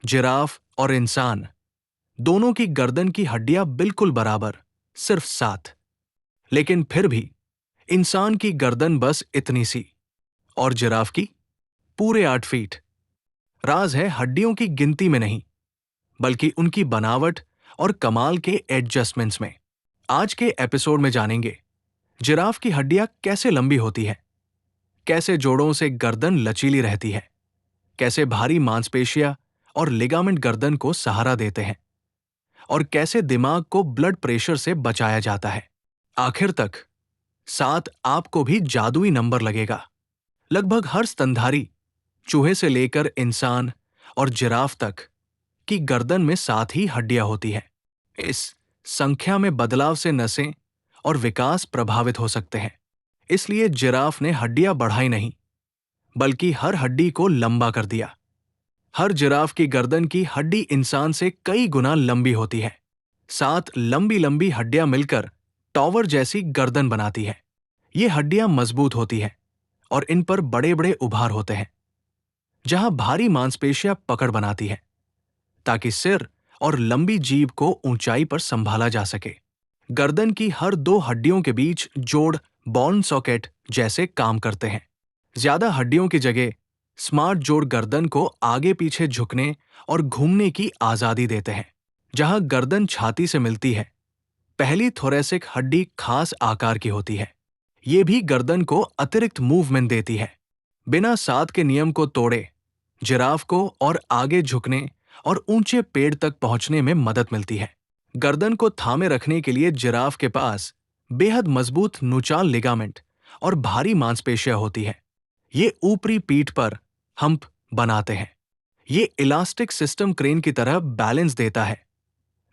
Giraffe और इंसान दोनों की गर्दन की हड्डियां बिल्कुल बराबर, सिर्फ 7। लेकिन फिर भी इंसान की गर्दन बस इतनी सी और जिराफ की पूरे 8 फीट। राज है हड्डियों की गिनती में नहीं, बल्कि उनकी बनावट और कमाल के एडजस्टमेंट्स में। आज के एपिसोड में जानेंगे जिराफ की हड्डियां कैसे लंबी होती है, कैसे जोड़ों से गर्दन लचीली रहती है, कैसे भारी मांसपेशियां और लिगामेंट गर्दन को सहारा देते हैं, और कैसे दिमाग को ब्लड प्रेशर से बचाया जाता है। आखिर तक 7 आपको भी जादुई नंबर लगेगा। लगभग हर स्तनधारी, चूहे से लेकर इंसान और जिराफ तक की गर्दन में 7 ही हड्डियां होती हैं। इस संख्या में बदलाव से नसें और विकास प्रभावित हो सकते हैं। इसलिए जिराफ ने हड्डियां बढ़ाई नहीं, बल्कि हर हड्डी को लंबा कर दिया। हर जिराफ की गर्दन की हड्डी इंसान से कई गुना लंबी होती है। 7 लंबी लंबी हड्डियां मिलकर टॉवर जैसी गर्दन बनाती है। ये हड्डियां मजबूत होती हैं और इन पर बड़े बड़े उभार होते हैं, जहां भारी मांसपेशियां पकड़ बनाती है, ताकि सिर और लंबी जीभ को ऊंचाई पर संभाला जा सके। गर्दन की हर 2 हड्डियों के बीच जोड़ बॉन सॉकेट जैसे काम करते हैं। ज्यादा हड्डियों की जगह स्मार्ट जोड़ गर्दन को आगे पीछे झुकने और घूमने की आजादी देते हैं। जहां गर्दन छाती से मिलती है, पहली थोरेसिक हड्डी खास आकार की होती है। ये भी गर्दन को अतिरिक्त मूवमेंट देती है। बिना 7 के नियम को तोड़े जिराफ को और आगे झुकने और ऊंचे पेड़ तक पहुंचने में मदद मिलती है। गर्दन को थामे रखने के लिए जिराफ के पास बेहद मजबूत नुचाल लिगामेंट और भारी मांसपेशियां होती है। ये ऊपरी पीठ पर हम्प बनाते हैं। ये इलास्टिक सिस्टम क्रेन की तरह बैलेंस देता है।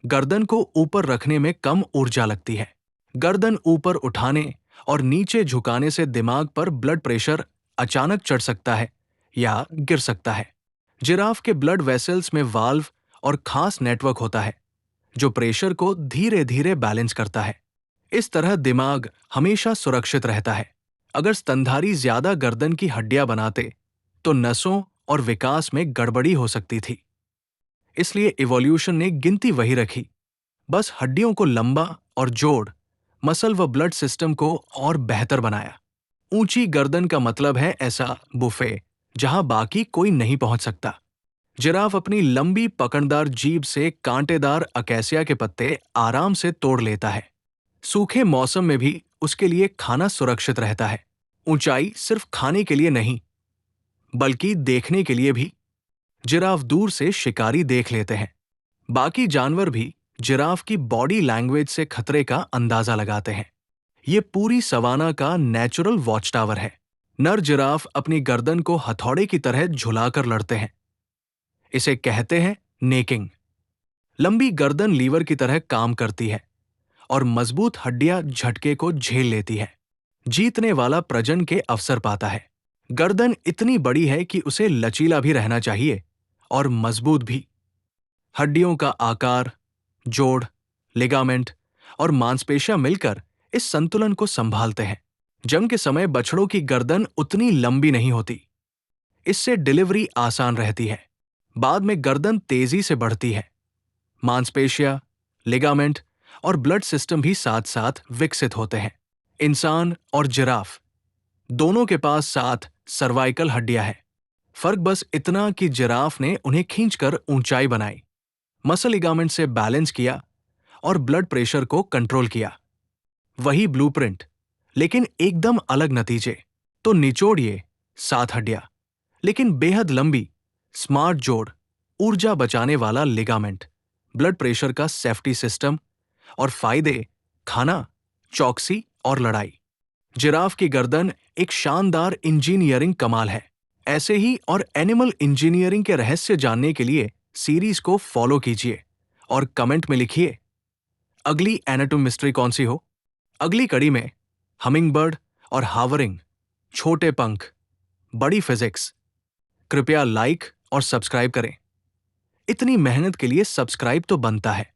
गर्दन को ऊपर रखने में कम ऊर्जा लगती है। गर्दन ऊपर उठाने और नीचे झुकाने से दिमाग पर ब्लड प्रेशर अचानक चढ़ सकता है या गिर सकता है। जिराफ के ब्लड वेसल्स में वाल्व और खास नेटवर्क होता है, जो प्रेशर को धीरे धीरे बैलेंस करता है। इस तरह दिमाग हमेशा सुरक्षित रहता है। अगर स्तनधारी ज्यादा गर्दन की हड्डियां बनाते, तो नसों और विकास में गड़बड़ी हो सकती थी। इसलिए इवोल्यूशन ने गिनती वही रखी, बस हड्डियों को लंबा और जोड़ मसल व ब्लड सिस्टम को और बेहतर बनाया। ऊंची गर्दन का मतलब है ऐसा बुफे जहां बाकी कोई नहीं पहुंच सकता। जिराफ अपनी लंबी पकड़दार जीभ से कांटेदार अकेसिया के पत्ते आराम से तोड़ लेता है। सूखे मौसम में भी उसके लिए खाना सुरक्षित रहता है। ऊंचाई सिर्फ खाने के लिए नहीं, बल्कि देखने के लिए भी। जिराफ दूर से शिकारी देख लेते हैं। बाकी जानवर भी जिराफ की बॉडी लैंग्वेज से खतरे का अंदाजा लगाते हैं। ये पूरी सवाना का नेचुरल वॉच टावर है। नर जिराफ अपनी गर्दन को हथौड़े की तरह झुलाकर लड़ते हैं। इसे कहते हैं नेकिंग। लंबी गर्दन लीवर की तरह काम करती है और मजबूत हड्डियां झटके को झेल लेती है। जीतने वाला प्रजनन के अवसर पाता है। गर्दन इतनी बड़ी है कि उसे लचीला भी रहना चाहिए और मजबूत भी। हड्डियों का आकार, जोड़, लिगामेंट और मांसपेशियां मिलकर इस संतुलन को संभालते हैं। जन्म के समय बछड़ों की गर्दन उतनी लंबी नहीं होती। इससे डिलीवरी आसान रहती है। बाद में गर्दन तेजी से बढ़ती है। मांसपेशियां, लिगामेंट और ब्लड सिस्टम भी साथ साथ विकसित होते हैं। इंसान और जिराफ दोनों के पास 7 सर्वाइकल हड्डियां हैं। फर्क बस इतना कि जिराफ ने उन्हें खींचकर ऊंचाई बनाई, मसल लिगामेंट से बैलेंस किया और ब्लड प्रेशर को कंट्रोल किया। वही ब्लूप्रिंट, लेकिन एकदम अलग नतीजे। तो निचोड़िए 7 हड्डियां, लेकिन बेहद लंबी, स्मार्ट जोड़, ऊर्जा बचाने वाला लिगामेंट, ब्लड प्रेशर का सेफ्टी सिस्टम और फायदे खाना, चौकसी और लड़ाई। जिराफ की गर्दन एक शानदार इंजीनियरिंग कमाल है। ऐसे ही और एनिमल इंजीनियरिंग के रहस्य जानने के लिए सीरीज को फॉलो कीजिए और कमेंट में लिखिए अगली एनाटॉमी मिस्ट्री कौन सी हो। अगली कड़ी में हमिंगबर्ड और हावरिंग, छोटे पंख, बड़ी फिजिक्स। कृपया लाइक और सब्सक्राइब करें। इतनी मेहनत के लिए सब्सक्राइब तो बनता है।